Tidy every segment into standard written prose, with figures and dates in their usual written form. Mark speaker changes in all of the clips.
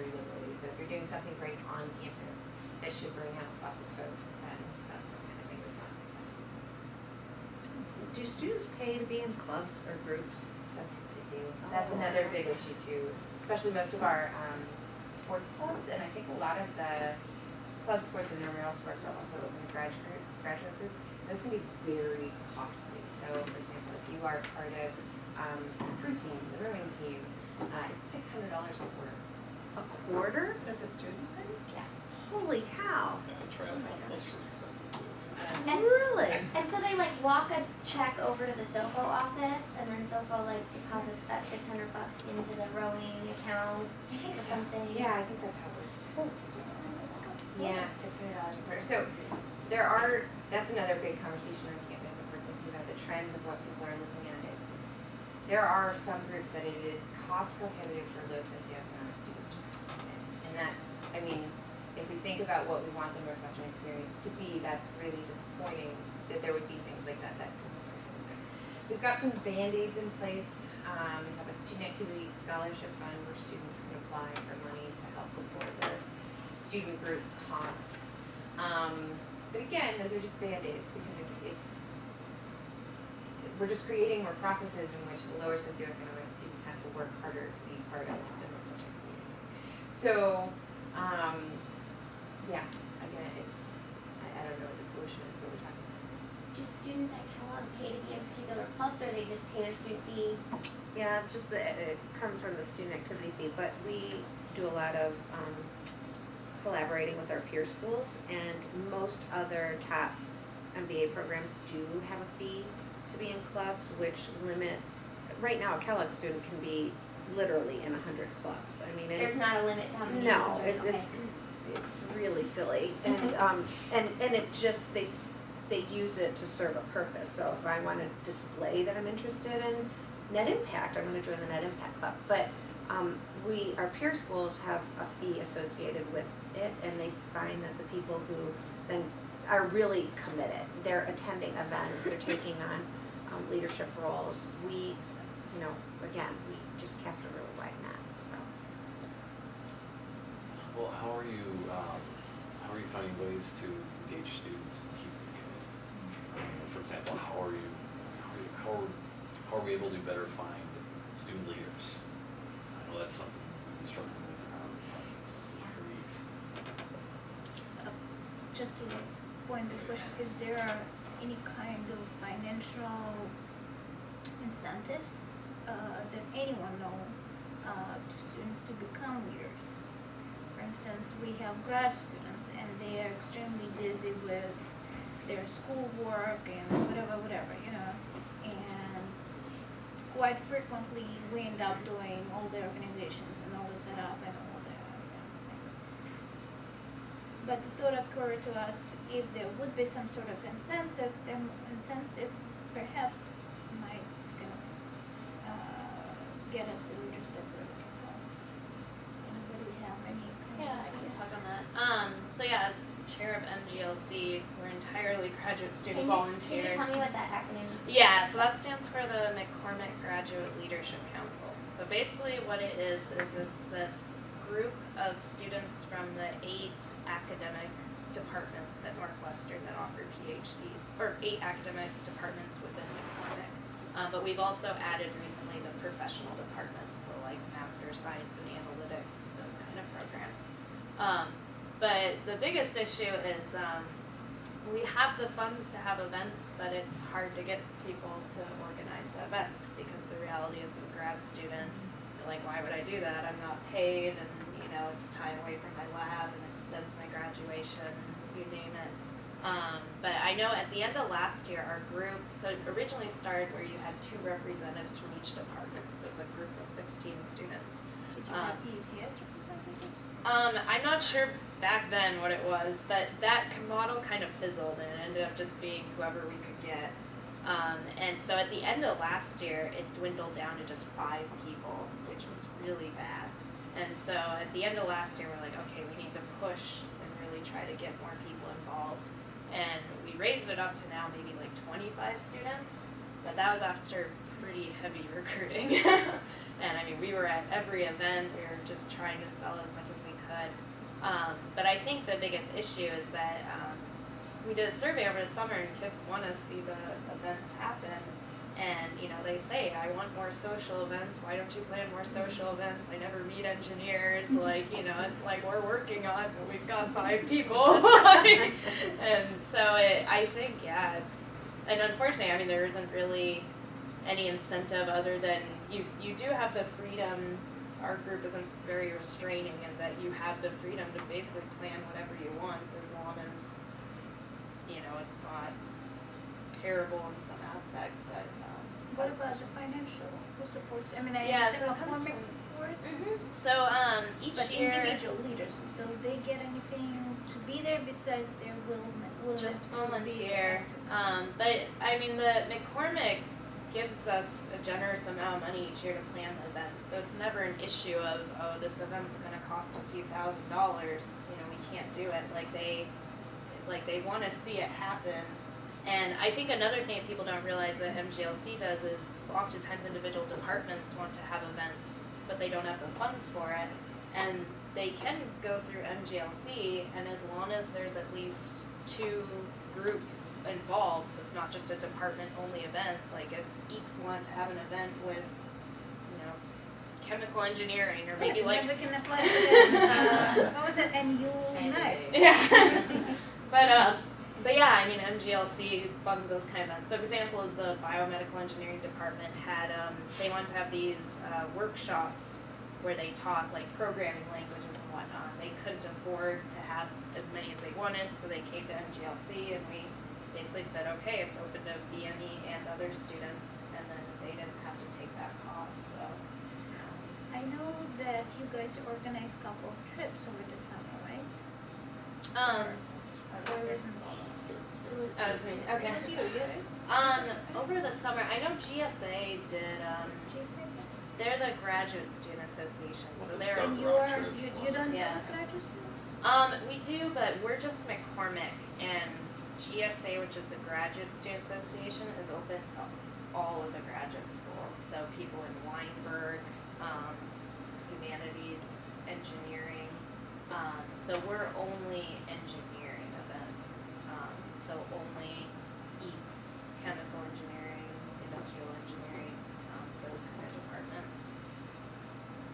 Speaker 1: very liberally. So if you're doing something great on campus that should bring out lots of folks, then that's what kind of thing we want.
Speaker 2: Do students pay to be in clubs or groups?
Speaker 1: Sometimes they do. That's another big issue too, especially most of our sports clubs, and I think a lot of the club sports and intramural sports are also open to graduate groups. Those can be very costly. So, for example, if you are part of the crew team, the rowing team, it's $600 a quarter.
Speaker 2: A quarter?
Speaker 3: That the student pays?
Speaker 1: Yeah.
Speaker 2: Holy cow.
Speaker 4: Yeah, triathlon plus pretty expensive too.
Speaker 5: And-
Speaker 2: Really?
Speaker 5: And so they like walk a check over to the SOFO office, and then SOFO like deposits that $600 into the rowing account or something.
Speaker 1: Yeah, I think that's how it works.
Speaker 5: Oh,
Speaker 1: Yeah, $600 a quarter. So that's another big conversation on campus if we're thinking about the trends of what people are looking at is there are some groups that it is cost prohibitive for low socioeconomic students to participate in. And that's, I mean, if we think about what we want the Northwestern experience to be, that's really disappointing that there would be things like that that could be prohibitive. We've got some Band-Aids in place. We have a student activity scholarship fund where students can apply for money to help support their student group costs. But again, those are just Band-Aids because we're just creating more processes in which lower socioeconomic students have to work harder to be part of the Northwestern community. So, yeah, again, I don't know what the solution is, but we're talking about.
Speaker 5: Do students at Kellogg pay to be in particular clubs, or they just pay their student fee?
Speaker 2: Yeah, just it comes from the student activity fee, but we do a lot of collaborating with our peer schools, and most other top MBA programs do have a fee to be in clubs, which limit, right now a Kellogg student can be literally in 100 clubs. I mean,
Speaker 5: There's not a limit to how many
Speaker 2: no,
Speaker 5: people join. Okay.
Speaker 2: it's really silly, and it just, they use it to serve a purpose. So if I want to display that I'm interested in net impact, I'm going to join the net impact club. But our peer schools have a fee associated with it, and they find that the people who then are really committed, they're attending events, they're taking on leadership roles. We, again, we just cast a really wide net. So.
Speaker 4: Well, how are you finding ways to engage students and keep them committed? For example, how are we able to better find student leaders? I know that's something we've been struggling with around for weeks.
Speaker 6: Just to point this question, is there any kind of financial incentives that anyone know to students to become leaders? For instance, we have grad students and they are extremely busy with their schoolwork and whatever, and quite frequently we end up doing all the organizations and all the setup and all the things. But the thought occurred to us, if there would be some sort of incentive, then incentive perhaps might kind of get us the leaders that we're looking for. Anybody have any kind
Speaker 7: Yeah,
Speaker 6: of
Speaker 7: I can
Speaker 6: idea?
Speaker 7: talk on that. So yeah, as chair of MGLC, we're entirely graduate student
Speaker 5: Can
Speaker 7: volunteers.
Speaker 5: you tell me what that acronym is?
Speaker 7: Yeah, so that stands for the McCormick Graduate Leadership Council. So basically what it is it's this group of students from the 8 academic departments at Northwestern that offer PhDs, or 8 academic departments within McCormick. But we've also added recently the professional departments, so like Master of Science and Analytics, those kind of programs. But the biggest issue is we have the funds to have events, but it's hard to get people to organize the events because the reality is, a grad student, you're like, why would I do that? I'm not paid, and it's time away from my lab and extends my graduation, you name it. But I know at the end of last year, our group, so it originally started where you had 2 representatives from each department, so it was a group of 16 students.
Speaker 6: Did you have ECS representatives?
Speaker 7: I'm not sure back then what it was, but that model kind of fizzled and it ended up just being whoever we could get. And so at the end of last year, it dwindled down to just 5 people, which was really bad. And so at the end of last year, we're like, okay, we need to push and really try to get more people involved. And we raised it up to now maybe like 25 students, but that was after pretty heavy recruiting. And I mean, we were at every event, we were just trying to sell as much as we could. But I think the biggest issue is that we did a survey over the summer and kids want to see the events happen. And, you know, they say, I want more social events. Why don't you plan more social events? I never meet engineers. Like, you know, it's like we're working on it, but we've got 5 people. And so I think, yeah, and unfortunately, I mean, there isn't really any incentive other than you do have the freedom. Our group isn't very restraining in that you have the freedom to basically plan whatever you want as long as, you know, it's not terrible in some aspect. But
Speaker 6: What about the financial, who supports, I mean, I
Speaker 7: Yeah,
Speaker 6: understand
Speaker 7: so it comes
Speaker 6: McCormick
Speaker 7: from-
Speaker 6: support,
Speaker 7: So each
Speaker 6: but
Speaker 7: year,
Speaker 6: individual leaders, do they get anything to be there besides their willingness
Speaker 7: just
Speaker 6: to be
Speaker 7: volunteer.
Speaker 6: active?
Speaker 7: But I mean, the McCormick gives us a generous amount of money each year to plan the event, so it's never an issue of, oh, this event's going to cost a few $1,000s. You know, we can't do it. Like they want to see it happen. And I think another thing that people don't realize that MGLC does is oftentimes individual departments want to have events, but they don't have the funds for it. And they can go through MGLC, and as long as there's at least 2 groups involved, so it's not just a department-only event. Like if EECS want to have an event with, you know, chemical engineering, or maybe like
Speaker 6: Then we can apply for that, what was it, NU night?
Speaker 7: yeah. But yeah, I mean, MGLC funds those kind of events. So example is the biomedical engineering department had, they wanted to have these workshops where they taught like programming languages and whatnot. They couldn't afford to have as many as they wanted, so they came to MGLC and we basically said, okay, it's open to BME and other students, and then they didn't have to take that cost, so.
Speaker 6: I know that you guys organize a couple of trips over the summer, right? Or was involved?
Speaker 7: Oh, it's me. Okay.
Speaker 6: It was you, yeah, right?
Speaker 7: Over the summer, I know GSA did,
Speaker 6: GSA?
Speaker 7: they're the Graduate Student Association, so they're,
Speaker 6: And you don't
Speaker 7: Yeah.
Speaker 6: have a graduate student?
Speaker 7: we do, but we're just McCormick, and GSA, which is the Graduate Student Association, is open to all of the graduate schools, so people in Weinberg, humanities, engineering, so we're only engineering events, so only EECS, chemical engineering, industrial engineering, those kind of departments.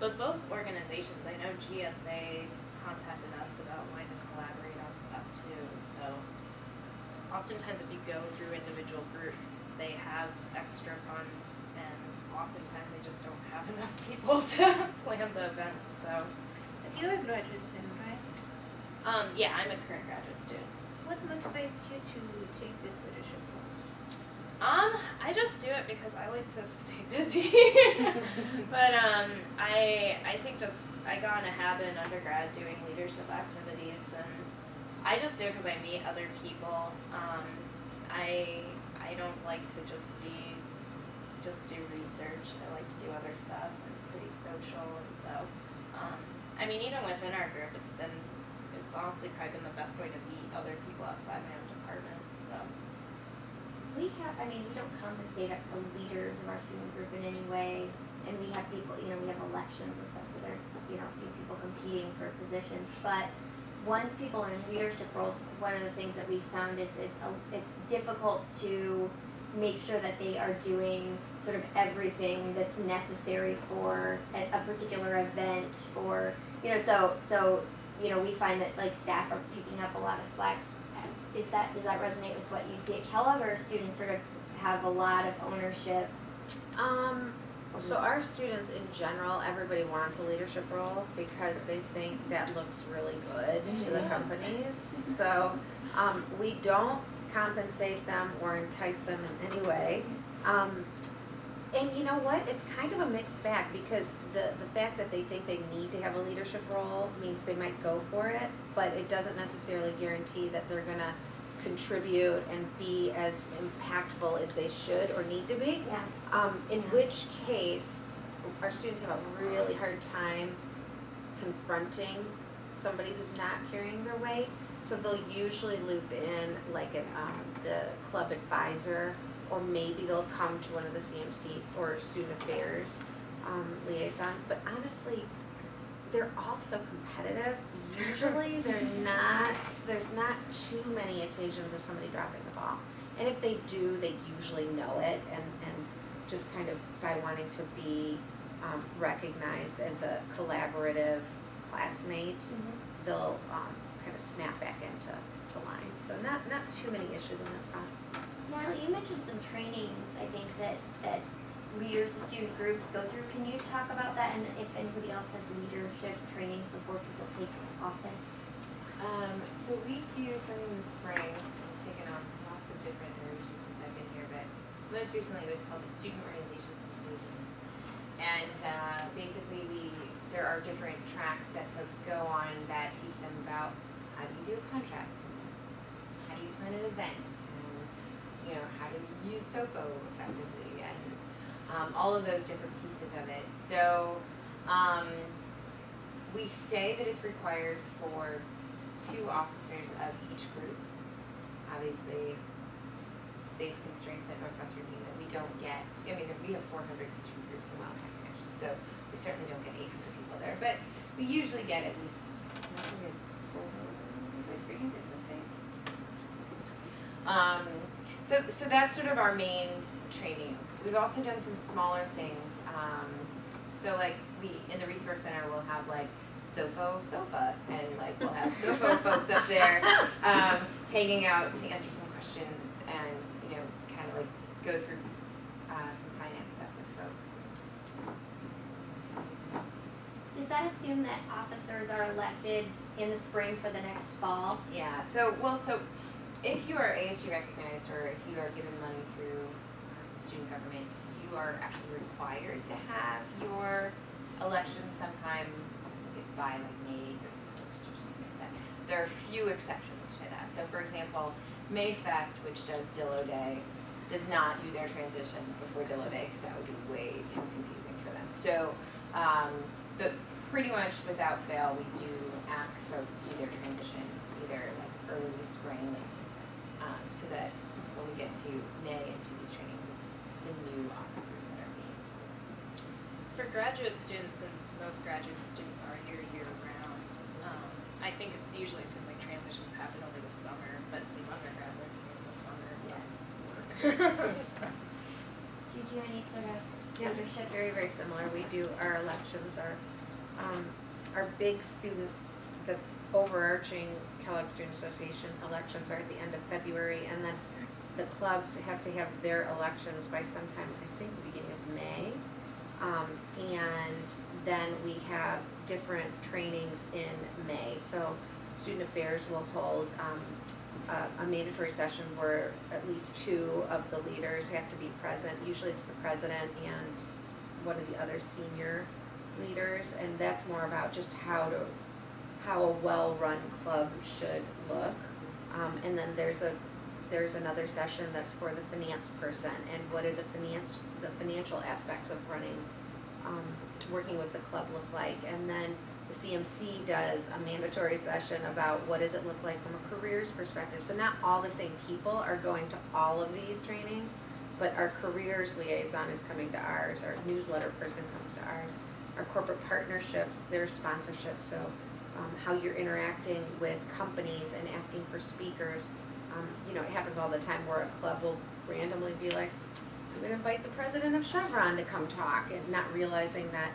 Speaker 7: But both organizations, I know GSA contacted us about wanting to collaborate on stuff too, so oftentimes if you go through individual groups, they have extra funds, and oftentimes they just don't have enough people to plan the event, so.
Speaker 6: But you're a graduate student, right?
Speaker 7: Yeah, I'm a current graduate student.
Speaker 6: What motivates you to take this leadership course?
Speaker 7: I just do it because I like to stay busy. But I think just I got in a habit in undergrad doing leadership activities, and I just do it because I meet other people. I don't like to just do research. I like to do other stuff. I'm pretty social, and so I mean, even within our group, it's honestly probably been the best way to meet other people outside my own department. So.
Speaker 5: We don't compensate the leaders of our student group in any way, and we have people, we have elections and stuff, so there's, a few people competing for positions, but once people are in leadership roles, one of the things that we found is it's difficult to make sure that they are doing sort of everything that's necessary for a particular event, or, so we find that like staff are picking up a lot of slack. Does that resonate with what you see at Kellogg, or students sort of have a lot of ownership?
Speaker 2: So our students in general, everybody wants a leadership role because they think that looks really good to the companies. So we don't compensate them or entice them in any way. And you know what? It's kind of a mixed bag, because the fact that they think they need to have a leadership role means they might go for it, but it doesn't necessarily guarantee that they're going to contribute and be as impactful as they should or need to be.
Speaker 5: Yeah.
Speaker 2: In which case, our students have a really hard time confronting somebody who's not carrying their weight. So they'll usually loop in like the club advisor, or maybe they'll come to one of the CMC or student affairs liaisons, but honestly, they're all so competitive. Usually there's not too many occasions of somebody dropping the ball. And if they do, they usually know it and just kind of by wanting to be recognized as a collaborative classmate, they'll kind of snap back into line. So not too many issues on that front.
Speaker 5: Natalie, you mentioned some trainings, I think, that leaders of student groups go through. Can you talk about that and if anybody else has leadership trainings before people take office?
Speaker 1: So we do something in the spring. It's taken on lots of different iterations since I've been here, but most recently it was called the Student Organizations Symposium. And basically there are different tracks that folks go on that teach them about how do you do a contract, how do you plan an event, and how do you use SOFO effectively, and all of those different pieces of it. So we say that it's required for 2 officers of each group. Obviously, space constraints at Northwestern mean that we don't get, we have 400 student groups in Wildcat Connection, so we certainly don't get 800 people there, but we usually get at least 400, so that's sort of our main training. We've also done some smaller things. So like in the resource center we'll have like sofa and like we'll have SOFO folks up there hanging out to answer some questions and kind of like go through some finance stuff with folks.
Speaker 5: Does that assume that officers are elected in the spring for the next fall?
Speaker 1: Yeah, so if you are ASU recognized or if you are given money through the student government, you are actually required to have your election sometime, I think it's by like May 31st or something like that. There are few exceptions to that. So for example, Mayfest, which does Dillo Day, does not do their transition before Dillo Day because that would be way too confusing for them. So, but pretty much without fail, we do ask folks to do their transition either like early spring, so that when we get to May and do these trainings, it's the new officers that are being.
Speaker 7: For graduate students, since most graduate students are here year-round, I think it usually seems like transitions happen over the summer, but since undergrads are here in the summer, it doesn't work.
Speaker 5: Do you do any sort of leadership?
Speaker 2: Very, very similar. We do our elections, our big student, the overarching Kellogg Student Association elections are at the end of February, and then the clubs have to have their elections by sometime, I think, the beginning of May. And then we have different trainings in May. So Student Affairs will hold a mandatory session where at least 2 of the leaders have to be present. Usually it's the president and one of the other senior leaders, and that's more about just how a well-run club should look. And then there's another session that's for the finance person and what are the financial aspects of running, working with the club look like. And then the CMC does a mandatory session about what does it look like from a careers perspective. So not all the same people are going to all of these trainings, but our careers liaison is coming to ours, our newsletter person comes to ours, our corporate partnerships, their sponsorship. So how you're interacting with companies and asking for speakers. It happens all the time where a club will randomly be like, I'm going to invite the president of Chevron to come talk, and not realizing that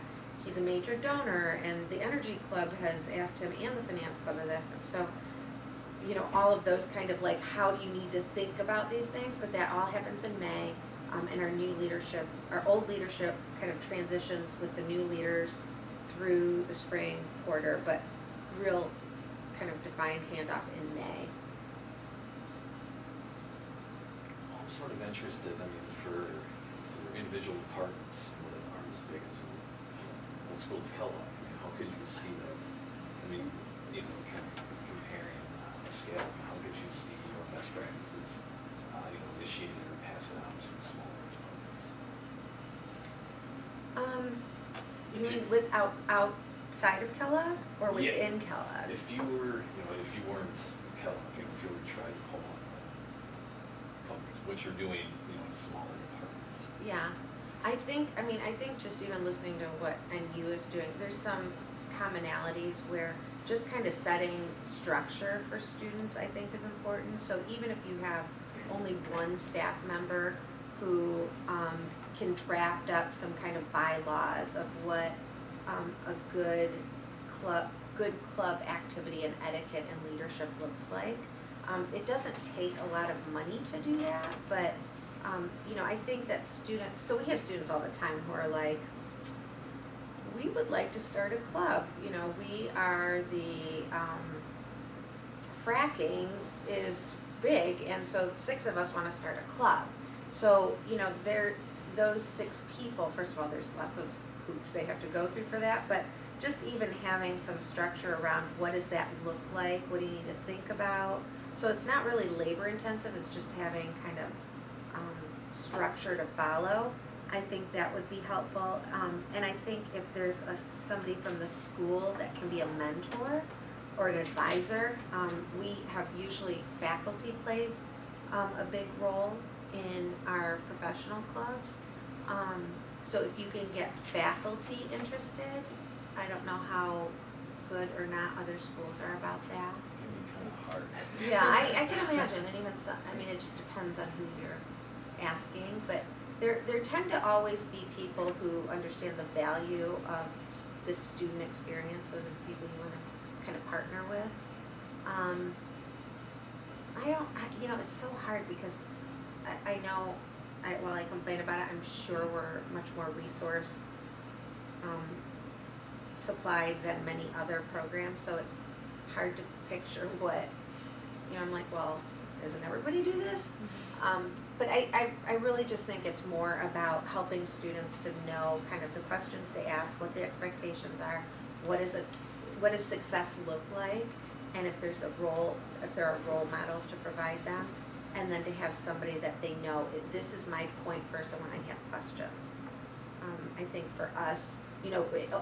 Speaker 2: he's a major donor and the energy club has asked him and the finance club has asked him. So, all of those kind of like, how do you need to think about these things? But that all happens in May, and our new leadership, our old leadership kind of transitions with the new leaders through the spring quarter, but real kind of defined handoff in May.
Speaker 4: I'm sort of interested, for individual departments that aren't as big as the School of Kellogg, how could you see those? Kind of comparing a scale, how could you see your best practices, initiated or pass it out to smaller departments?
Speaker 2: You mean outside of Kellogg or within Kellogg?
Speaker 4: If you were, if you weren't Kellogg, if you were trying to pull on companies, what you're doing, in smaller departments.
Speaker 2: Yeah. I think just even listening to what NU is doing, there's some commonalities where just kind of setting structure for students, I think, is important. So even if you have only one staff member who can draft up some kind of bylaws of what a good club activity and etiquette and leadership looks like. It doesn't take a lot of money to do that, but I think that students, so we have students all the time who are like, we would like to start a club. We are the, fracking is big, and so 6 of us want to start a club. So, those 6 people, first of all, there's lots of hoops they have to go through for that, but just even having some structure around what does that look like, what do you need to think about. So it's not really labor intensive, it's just having kind of structure to follow. I think that would be helpful. And I think if there's somebody from the school that can be a mentor or an advisor, we have usually faculty play a big role in our professional clubs. So if you can get faculty interested, I don't know how good or not other schools are about that.
Speaker 4: Maybe kind of hard.
Speaker 2: Yeah, I can imagine, and even some, it just depends on who you're asking, but there tend to always be people who understand the value of this student experience. Those are the people you want to kind of partner with. It's so hard because I know, while I complain about it, I'm sure we're much more resource supplied than many other programs, so it's hard to picture what, I'm like, well, doesn't everybody do this? But I really just think it's more about helping students to know kind of the questions to ask, what the expectations are, what does success look like, and if there are role models to provide them, and then to have somebody that they know, this is my point person when I have questions. I think for us,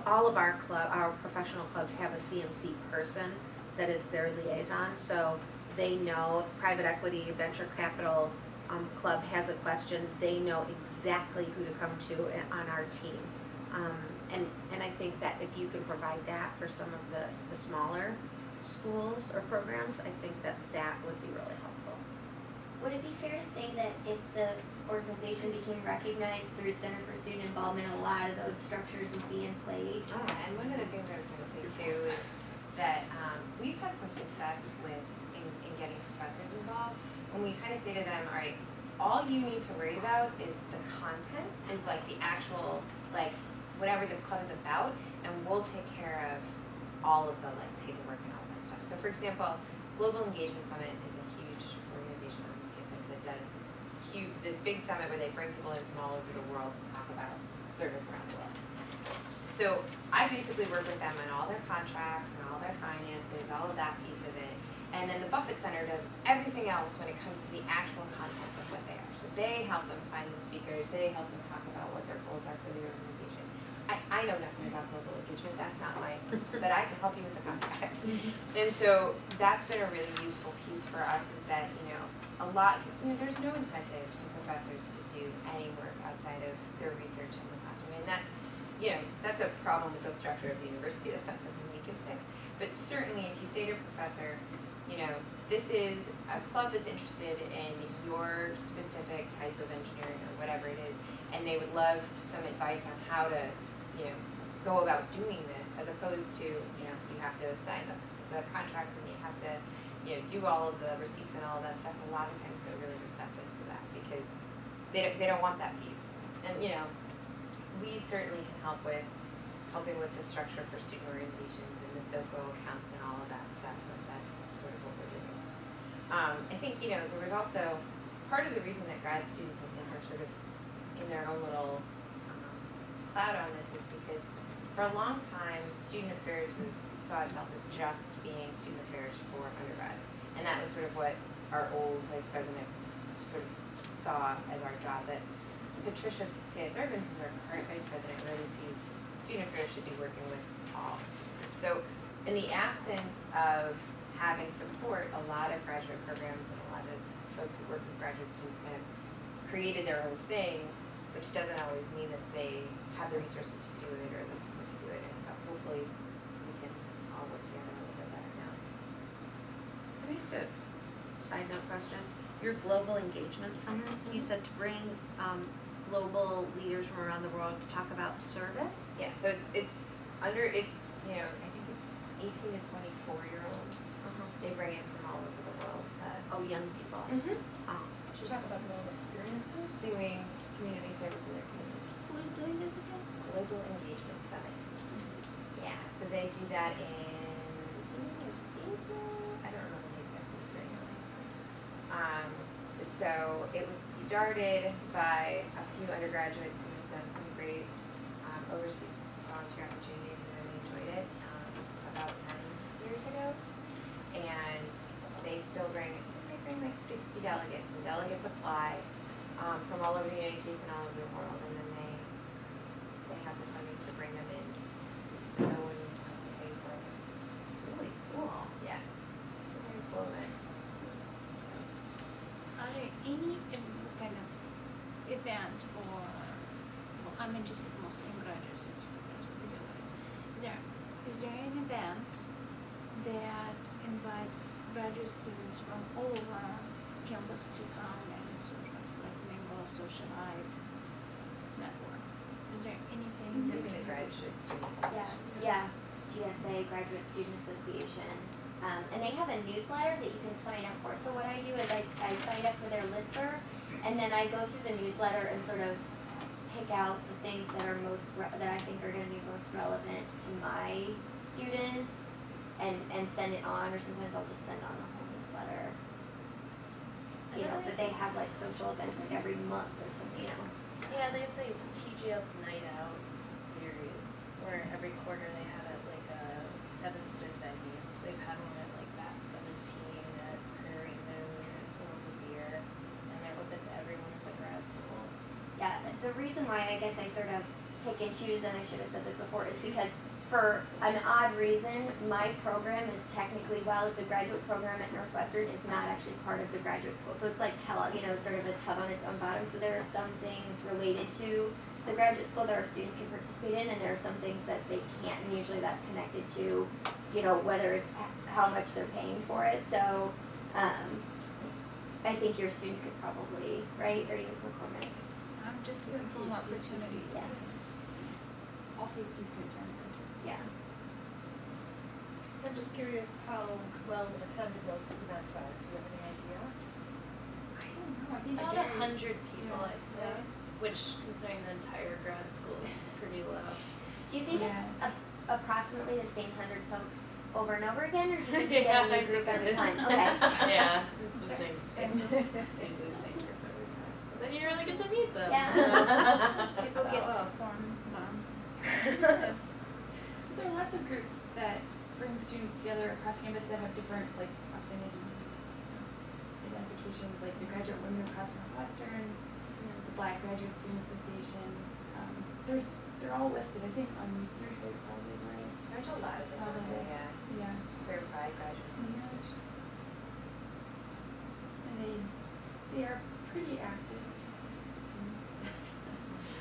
Speaker 2: all of our professional clubs have a CMC person that is their liaison, so they know if private equity, venture capital club has a question, they know exactly who to come to on our team. And I think that if you can provide that for some of the smaller schools or programs, I think that would be really helpful.
Speaker 5: Would it be fair to say that if the organization became recognized through Center for Student Involvement, a lot of those structures would be in place?
Speaker 1: And one of the things I was going to say too is that we've had some success in getting professors involved. When we kind of say to them, all right, all you need to worry about is the content, is like the actual, like whatever this club is about, and we'll take care of all of the like paperwork and all that stuff. So for example, Global Engagement Summit is a huge organization on this campus that does this big summit where they bring people in from all over the world to talk about service around the world. So I basically work with them on all their contracts and all their finances, all of that piece of it. And then the Buffett Center does everything else when it comes to the actual content of what they are. So they help them find the speakers, they help them talk about what their goals are for the organization. I know nothing about global engagement, that's not my, but I can help you with the contract. And so that's been a really useful piece for us, is that, a lot, because there's no incentive to professors to do any work outside of their research in the classroom. And that's a problem with the structure of the university. That's not something we can fix. But certainly if you say to a professor, this is a club that's interested in your specific type of engineering or whatever it is, and they would love some advice on how to, go about doing this, as opposed to, you have to sign the contracts and you have to, do all of the receipts and all of that stuff. A lot of times they're really receptive to that because they don't want that piece. And, we certainly can helping with the structure for student organizations and the SOCO accounts and all of that stuff. But that's sort of what we're doing. I think, there was also part of the reason that grad students, I think, are sort of in their own little cloud on this is because for a long time, student affairs saw itself as just being student affairs for undergrads. And that was sort of what our old vice president sort of saw as our job. But Patricia Tejas-Urban, who's our current vice president, really sees student affairs should be working with all student groups. So in the absence of having support, a lot of graduate programs and a lot of folks who work with graduate students kind of created their own thing which doesn't always mean that they have the resources to do it or the support to do it. And so hopefully we can all work together a little bit better now.
Speaker 2: I think it's good. Side note question, your global engagement summit, you said to bring global leaders from around the world to talk about service?
Speaker 1: Yeah, so it's under, it's, you know, I think it's 18 to 24-year-olds. They bring in from all over the world to
Speaker 2: Oh, young people.
Speaker 7: Should talk about global experiences.
Speaker 1: doing community service in their communities.
Speaker 6: Who is doing this again?
Speaker 1: Global Engagement Summit. Yeah, so they do that in April. I don't remember the exact dates right now. But so it was started by a few undergraduates who have done some great overseas volunteer opportunities and really enjoyed it about 9 years ago. And they still bring like 60 delegates, and delegates apply from all over the United States and all over the world, and then they have the funding to bring them in, so no one has to pay for it.
Speaker 2: It's really cool.
Speaker 1: Yeah, very cool event.
Speaker 6: Are there any kind of events for, well, I'm interested mostly in graduate students because that's what they do. Is there an event that invites graduate students from all over campus to come and sort of like mingle, socialize, network? Is there anything?
Speaker 1: Maybe the graduate students.
Speaker 5: Yeah, GSA, Graduate Student Association. And they have a newsletter that you can sign up for. So what I do is I sign up for their listserv, and then I go through the newsletter and sort of pick out the things that are that I think are going to be most relevant to my students, and send it on. Or sometimes I'll just send on the whole newsletter. You know, but they have like social events like every month or something. You know.
Speaker 7: Yeah, they have these TGS Night Out series where every quarter they have it like Evanston venues. They've had one at like BAP 17, at Prairie Moon, at Beer, and they're open to everyone at the grad school.
Speaker 5: Yeah, the reason why I guess I sort of pick and choose, and I should have said this before, is because for an odd reason, my program is technically, while it's a graduate program at Northwestern, is not actually part of the graduate school. So it's like Kellogg, you know, it's sort of a tub on its own bottom. So there are some things related to the graduate school that our students can participate in, and there are some things that they can't, and usually that's connected to, you know, whether it's how much they're paying for it. So I think your students could probably, right, or use McCormick.
Speaker 6: I'm just looking for more opportunities.
Speaker 5: Yeah.
Speaker 3: All PhD students are in graduate school.
Speaker 5: Yeah.
Speaker 3: I'm just curious how well attended those events are. Do you have any idea?
Speaker 6: I don't know. I think
Speaker 7: About
Speaker 6: it varies.
Speaker 7: 100 people, I'd say, which, considering the entire grad school, is pretty low.
Speaker 5: Do you think
Speaker 6: Yeah.
Speaker 5: it's approximately the same 100 folks over and over again, or do you think you
Speaker 7: Yeah,
Speaker 5: get a
Speaker 7: I
Speaker 5: new group
Speaker 7: think
Speaker 5: every
Speaker 7: it
Speaker 5: time?
Speaker 7: is.
Speaker 5: Okay.
Speaker 7: Yeah, it's the same. It's usually the same group every time. But then you really get to meet them.
Speaker 5: Yeah.
Speaker 7: So.
Speaker 6: People get to
Speaker 7: So,
Speaker 6: form bonds.
Speaker 3: There are lots of groups that bring students together across campus that have different like affinity identifications, like the Graduate Women Across Northwestern, the Black Graduate Student Association. They're all listed, I think, on your site probably, right?
Speaker 1: There's a lot of them out there, yeah.
Speaker 3: Yeah.
Speaker 1: Verified graduate association.
Speaker 3: And they are pretty active. it seems.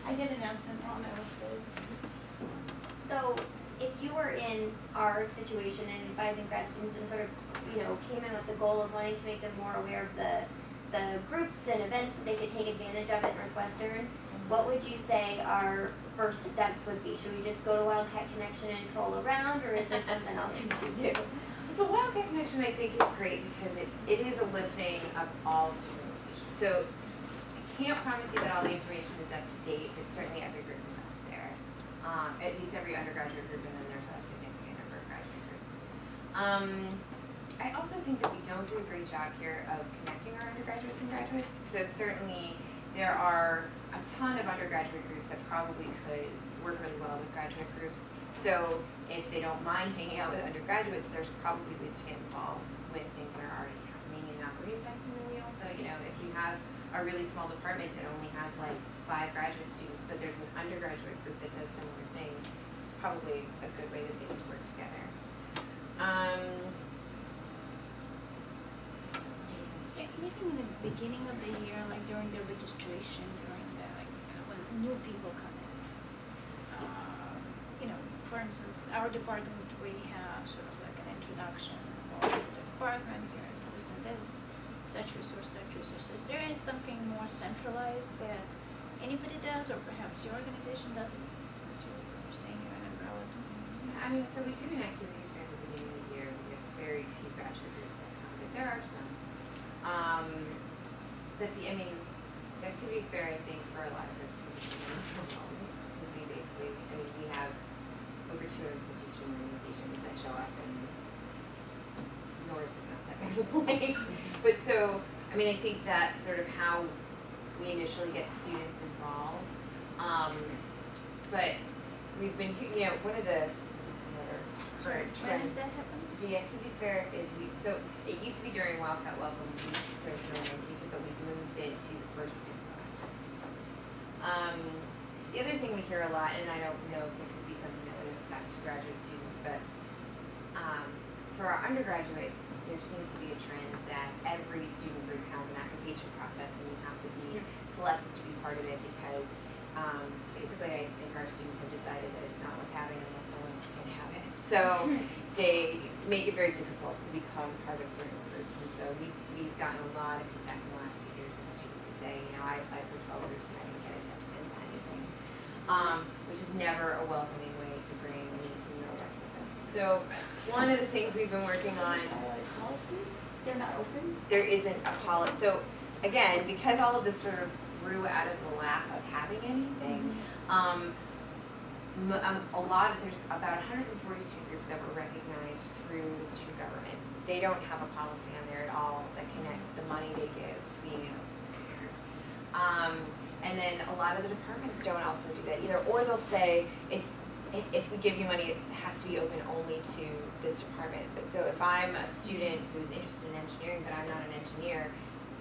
Speaker 3: I get announcements on my website.
Speaker 5: So if you were in our situation and advising grad students and sort of, you know, came in with the goal of wanting to make them more aware of the groups and events that they could take advantage of at Northwestern, what would you say our first steps would be? Should we just go to Wildcat Connection and troll around, or is there something else we should do?
Speaker 1: So Wildcat Connection, I think, is great because it is a listing of all student organizations. So I can't promise you that all the information is up to date, but certainly every group is out there. At least every undergraduate group, and then there's a significant number of graduate groups. I also think that we don't do a great job here of connecting our undergraduates and graduates. So certainly there are a ton of undergraduate groups that probably could work really well with graduate groups. So if they don't mind hanging out with undergraduates, there's probably ways to get involved with things that are already happening and not reinventing the wheel. So, you know, if you have a really small department that only has like 5 graduate students, but there's an undergraduate group that does similar things, it's probably a good way that they can work together.
Speaker 6: Is there anything in the beginning of the year, like during the registration, during the, like, when new people come in. You know, for instance, our department, we have sort of like an introduction of the department, here's this and this, such resource, such resource. Is there something more centralized that anybody does, or perhaps your organization does, since you're saying you're an umbrella?
Speaker 1: I mean, so we do an activities fair at the beginning of the year. We have very few graduate groups that come, but there are some. But the activities fair, I think, for a lot of us is overwhelming, because we basically, we have over 250 student organizations that show up, and Norris is not that big of a place. But so, I think that's sort of how we initially get students involved. But we've been, one of the current
Speaker 6: When
Speaker 1: trends.
Speaker 6: does that happen?
Speaker 1: The activities fair is, so it used to be during Wildcat Welcome, we served an orientation, but we moved it to the first week of classes. The other thing we hear a lot, and I don't know if this would be something that would affect graduate students, but for our undergraduates, there seems to be a trend that every student group has an application process, and you have to be selected to be part of it, because basically I think our students have decided that it's not worth having unless someone can have it. So they make it very difficult to become part of certain groups, and so we've gotten a lot of feedback in the last few years of students who say, I applied for 12 groups and I didn't get accepted into anything, which is never a welcoming way to bring an 18-year-old up with us. So one of the things we've been working on,
Speaker 3: Policy? They're not open?
Speaker 1: there isn't a policy. So again, because all of this sort of grew out of the lack of having anything, there's about 140 student groups that were recognized through the student government. They don't have a policy on there at all that connects the money they give to being an open student. And then a lot of the departments don't also do that either, or they'll say if we give you money, it has to be open only to this department. But so if I'm a student who's interested in engineering, but I'm not an engineer,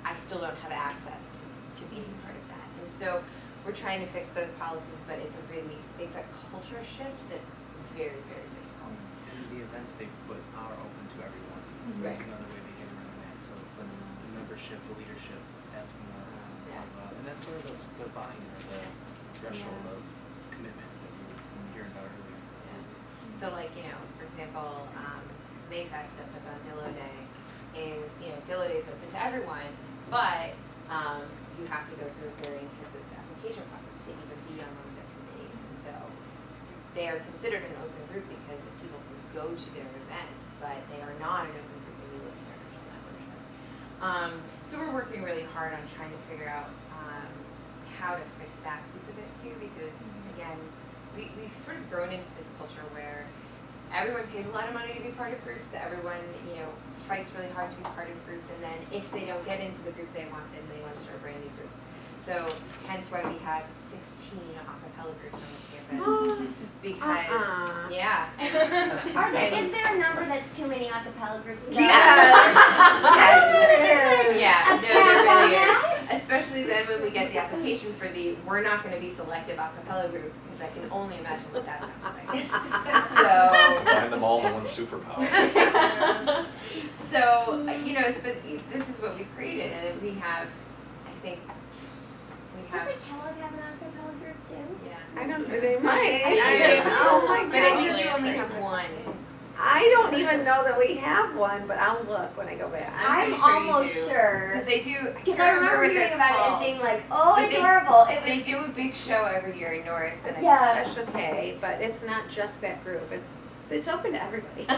Speaker 1: I still don't have access to being part of that. And so we're trying to fix those policies, but it's a culture shift that's very, very difficult.
Speaker 8: And the events they put are open to everyone. That's another way they get around that. So, but the membership, the leadership, that's more and that's sort of the buy-in or the threshold of commitment that we were hearing about earlier.
Speaker 1: Yeah. So for example, Mayfest that puts on Dillo Day is, Dillo Day is open to everyone, but you have to go through a very intensive application process to even be on one of their committees. And so they are considered an open group because people can go to their event, but they are not an open group when you look at their official membership. So we're working really hard on trying to figure out how to fix that piece of it too, because again, we've sort of grown into this culture where everyone pays a lot of money to be part of groups, everyone, fights really hard to be part of groups, and then if they don't get into the group they want, then they want to start a brand new group. So hence why we have 16 a cappella groups on this campus. Because, yeah.
Speaker 5: Is there a number that's too many a cappella groups?
Speaker 1: Yeah, no, there really is. Especially then when we get the application for we're not going to be selective a cappella group, because I can only imagine what that sounds like. So.
Speaker 4: Combine them all in one superpower.
Speaker 1: So, but this is what we've created, and we have, I think,
Speaker 5: Doesn't Kellogg have an a cappella group too?
Speaker 1: Yeah.
Speaker 2: I don't know, they might.
Speaker 1: I do.
Speaker 2: Oh my
Speaker 1: But I
Speaker 2: God.
Speaker 1: think you only have one.
Speaker 2: I don't even know that we have one, but I'll look when I go back.
Speaker 5: I'm
Speaker 1: pretty sure you
Speaker 5: almost
Speaker 1: do.
Speaker 5: sure.
Speaker 1: Because they do.
Speaker 5: Because I remember
Speaker 1: what
Speaker 5: hearing
Speaker 1: they're
Speaker 5: about it
Speaker 1: called.
Speaker 5: and being like, oh,
Speaker 1: But
Speaker 5: it's
Speaker 1: they-
Speaker 5: horrible.
Speaker 1: They do a big show every year in Norris, and
Speaker 5: Yeah.
Speaker 2: Special K, but it's not just that group. It's open to everybody. Oh,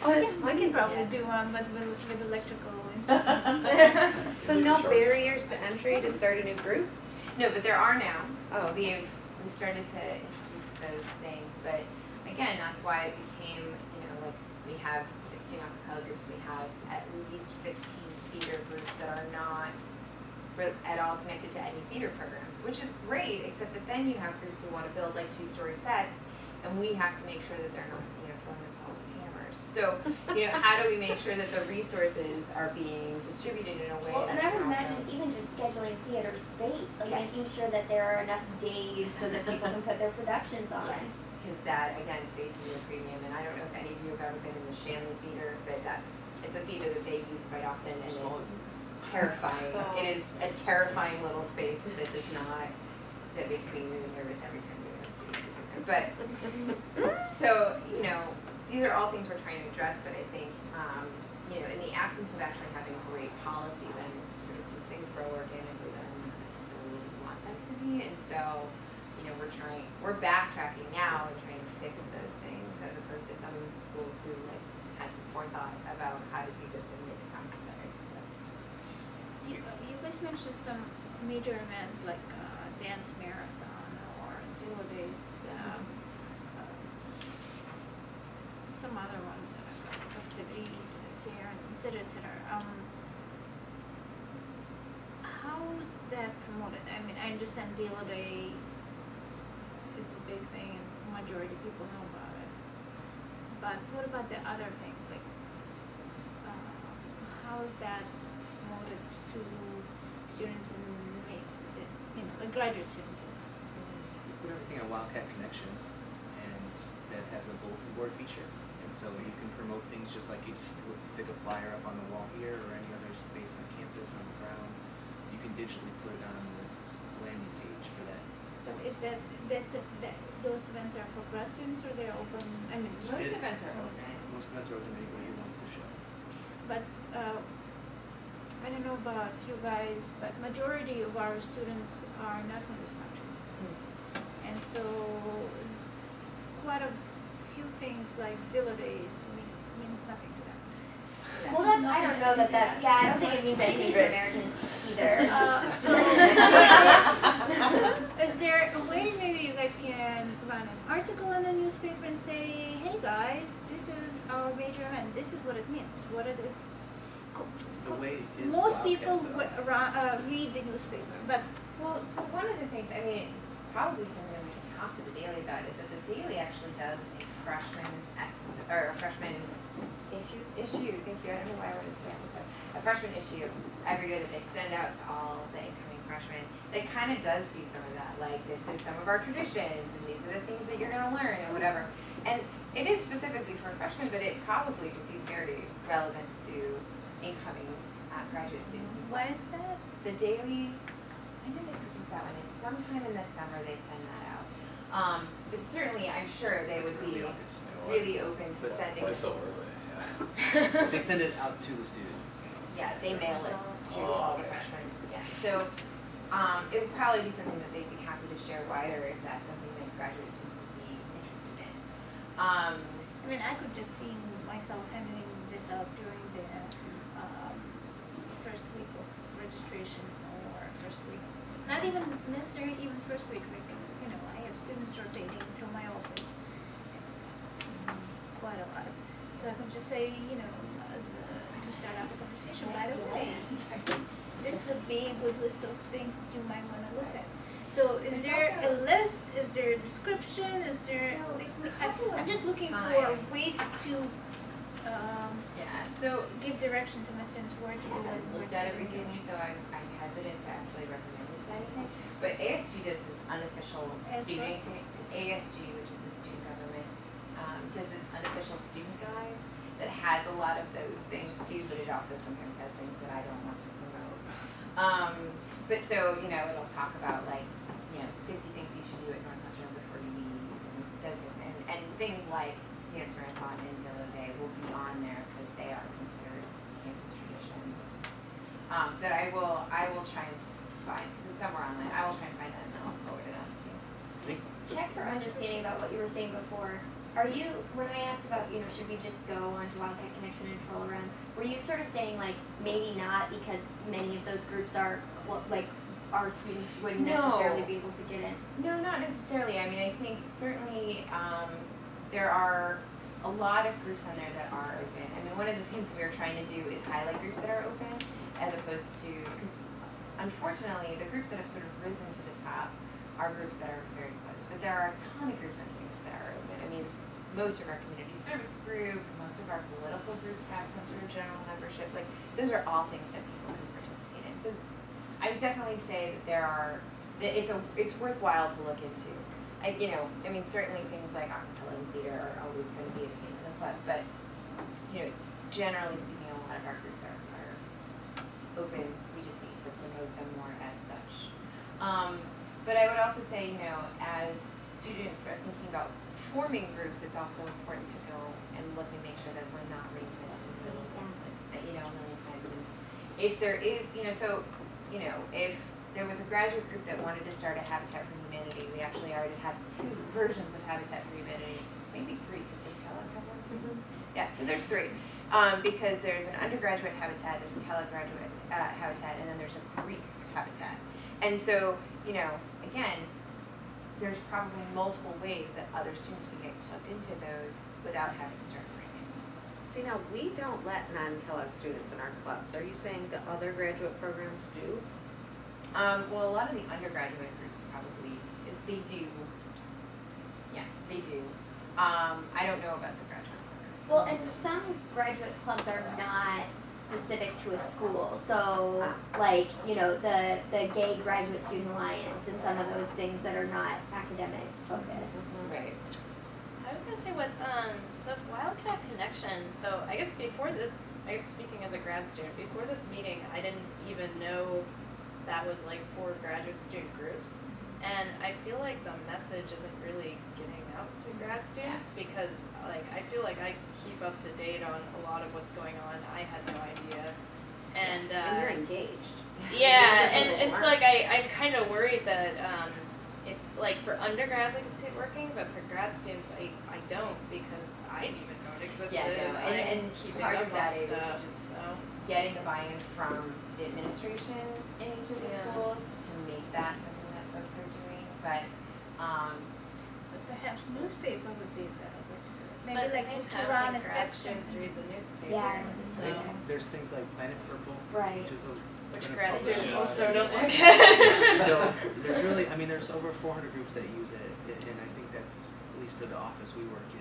Speaker 2: that's
Speaker 6: We can
Speaker 2: funny.
Speaker 6: probably do one, but with electrical instruments.
Speaker 2: So no barriers to entry to start a new group?
Speaker 1: No, but there are now.
Speaker 2: Oh.
Speaker 1: We've started to introduce those things, but again, that's why it became, we have 16 a cappella groups, we have at least 15 theater groups that are not at all connected to any theater programs, which is great, except that then you have groups who want to build like 2-story sets, and we have to make sure that they're not, killing themselves with hammers. So, how do we make sure that the resources are being distributed in a way
Speaker 5: Well, and
Speaker 1: that
Speaker 5: I would
Speaker 1: can
Speaker 5: imagine
Speaker 1: also-
Speaker 5: even just scheduling theater space, like
Speaker 1: Yes.
Speaker 5: making sure that there are enough days so that people can put their productions on.
Speaker 1: Yes, because that, again, space is a premium, and I don't know if any of you have ever been in the Shanley Theater, but it's a theater that they use quite often, and it's terrifying. It is a terrifying little space that does not that makes me really nervous every time we have a student group. But, so, you know, these are all things we're trying to address, but I think, you know, in the absence of actually having a great policy, then sort of these things grow organically that I don't necessarily want them to be. And so, you know, we're backtracking now and trying to fix those things as opposed to some schools who like had some forethought about how to do this and make it happen better. So.
Speaker 6: You guys mentioned some major events like dance marathon or Zero Days, some other ones, activities, fair, et cetera, et cetera. How's that promoted? I mean, I understand Zero Day is a big thing and majority of people know about it. But what about the other things? Like, how is that promoted to students in, you know, like graduate students?
Speaker 8: We put everything on Wildcat Connection, and that has a bulletin board feature. And so you can promote things just like you stick a flyer up on the wall here or any other space on campus, on the ground. You can digitally put it on this landing page for that.
Speaker 6: But is that those events are for grad students or they're open? I mean,
Speaker 1: Most events are open.
Speaker 8: Most events are open to anybody who wants to show.
Speaker 6: but I don't know about you guys, but majority of our students are not from this country, and so quite a few things like Zero Days means nothing to them.
Speaker 5: Well, that's, I don't know that that's, yeah, I don't think it means anything to Americans either.
Speaker 6: So, is there a way maybe you guys can run an article in the newspaper and say, hey guys, this is our major event, this is what it means, what it is.
Speaker 8: The way is
Speaker 6: Most
Speaker 8: Wildcat,
Speaker 6: people
Speaker 8: though.
Speaker 6: read the newspaper, but
Speaker 1: Well, so one of the things, I mean, probably something we can talk to the Daily about is that the Daily actually does a freshman issue. Thank you. I don't know why I wanted to say episode. A freshman issue every year that they send out to all the incoming freshmen. That kind of does do some of that. Like, this is some of our traditions, and these are the things that you're going to learn, and whatever. And it is specifically for freshmen, but it probably would be very relevant to incoming graduate students as well.
Speaker 6: what is that?
Speaker 1: The Daily, when did they produce that one? It's sometime in the summer they send that out. But certainly, I'm sure they would be really open to sending.
Speaker 4: Why so early? Yeah.
Speaker 8: They send it out to the students.
Speaker 1: Yeah, they mail it to all the freshmen. Yeah, so it would probably be something that they'd be happy to share wider if that's something that graduate students would be interested in.
Speaker 6: I mean, I could just see myself handing this out during the first week of registration or first week, not even necessarily even first week, like, you know, I have students rotating through my office quite a lot. So I could just say, you know, to start up a conversation, by the way, this would be a good list of things that you might want to look at. So is there a list? Is there a description? Is there, I'm just looking for ways to
Speaker 1: so
Speaker 6: give direction to my students where to
Speaker 1: I haven't looked at it recently, so I'm hesitant to actually recommend it to anything. But ASG does this unofficial student, ASG, which is the student government, does this unofficial student guide that has a lot of those things too, but it also sometimes has things that I don't want to promote. But so, you know, it'll talk about like, you know, 50 things you should do at Northwestern before you leave, and those sorts of things. And things like Dance Marathon and Dillo Day will be on there because they are considered campus traditions. That I will try and find, because it's somewhere online, I will try and find that and I'll forward it out to you.
Speaker 5: Check for understanding about what you were saying before. Are you, when I asked about, you know, should we just go onto Wildcat Connection and troll around, were you sort of saying like, maybe not because many of those groups are, like, our students wouldn't necessarily be able to get in?
Speaker 1: No, not necessarily. I mean, I think certainly there are a lot of groups on there that are open. I mean, one of the things we are trying to do is highlight groups that are open as opposed to, because unfortunately the groups that have sort of risen to the top are groups that are very close. But there are a ton of groups on campus that are open. I mean, most of our community service groups, most of our political groups have some sort of general membership. Like, those are all things that people can participate in. So I would definitely say that there are, that it's worthwhile to look into. I mean, certainly things like acapella and theater are always going to be a pain in the butt, but, you know, generally speaking, a lot of our groups are open. We just need to promote them more as such. But I would also say, you know, as students are thinking about forming groups, it's also important to go and look and make sure that we're not reinventing the wheel, you know, a million times. And if there is, you know, so, you know, if there was a graduate group that wanted to start a Habitat for Humanity, we actually already have 2 versions of Habitat for Humanity, maybe 3, because does Kellogg have one too? Yeah, so there's 3. Because there's an undergraduate habitat, there's a Kellogg graduate habitat, and then there's a Greek habitat. And so, you know, again, there's probably multiple ways that other students can get plugged into those without having to start learning.
Speaker 2: See, now, we don't let non-Kellogg students in our clubs. Are you saying the other graduate programs do?
Speaker 1: Well, a lot of the undergraduate groups probably, they do. Yeah, they do. I don't know about the graduate programs.
Speaker 5: Well, and some graduate clubs are not specific to a school. So, like, you know, the Gay Graduate Student Alliance and some of those things that are not academic focused.
Speaker 1: Right.
Speaker 7: I was gonna say with so if Wildcat Connection, so I guess before this, I guess speaking as a grad student, before this meeting, I didn't even know that was like for graduate student groups. And I feel like the message isn't really getting out to grad students because like I feel like I keep up to date on a lot of what's going on. I had no idea. And
Speaker 2: you're engaged.
Speaker 7: yeah, and it's like I'm kind of worried that if like for undergrads I can see it working, but for grad students I don't because I didn't even know it existed.
Speaker 1: Yeah, no, and
Speaker 7: keeping
Speaker 1: part
Speaker 7: up
Speaker 1: of that
Speaker 7: on
Speaker 1: is
Speaker 7: stuff.
Speaker 1: just
Speaker 7: So
Speaker 1: getting the buy-in from the administration in each of the
Speaker 7: Yeah.
Speaker 1: schools to make that something that folks are doing. But
Speaker 6: But perhaps newspaper would be a better way to do it.
Speaker 7: but
Speaker 6: Maybe
Speaker 7: at the
Speaker 6: like
Speaker 7: same
Speaker 6: to
Speaker 7: time,
Speaker 6: run
Speaker 7: like
Speaker 6: a
Speaker 7: grad
Speaker 6: section.
Speaker 7: students read the newspaper.
Speaker 5: Yeah.
Speaker 7: So
Speaker 8: There's things like Planet Purple,
Speaker 5: Right.
Speaker 8: which is
Speaker 7: which
Speaker 8: gonna
Speaker 7: grad
Speaker 8: publish
Speaker 7: students
Speaker 8: it.
Speaker 7: also don't look at.
Speaker 8: So there's really, I mean, there's over 400 groups that use it, and I think that's, at least for the office we work in,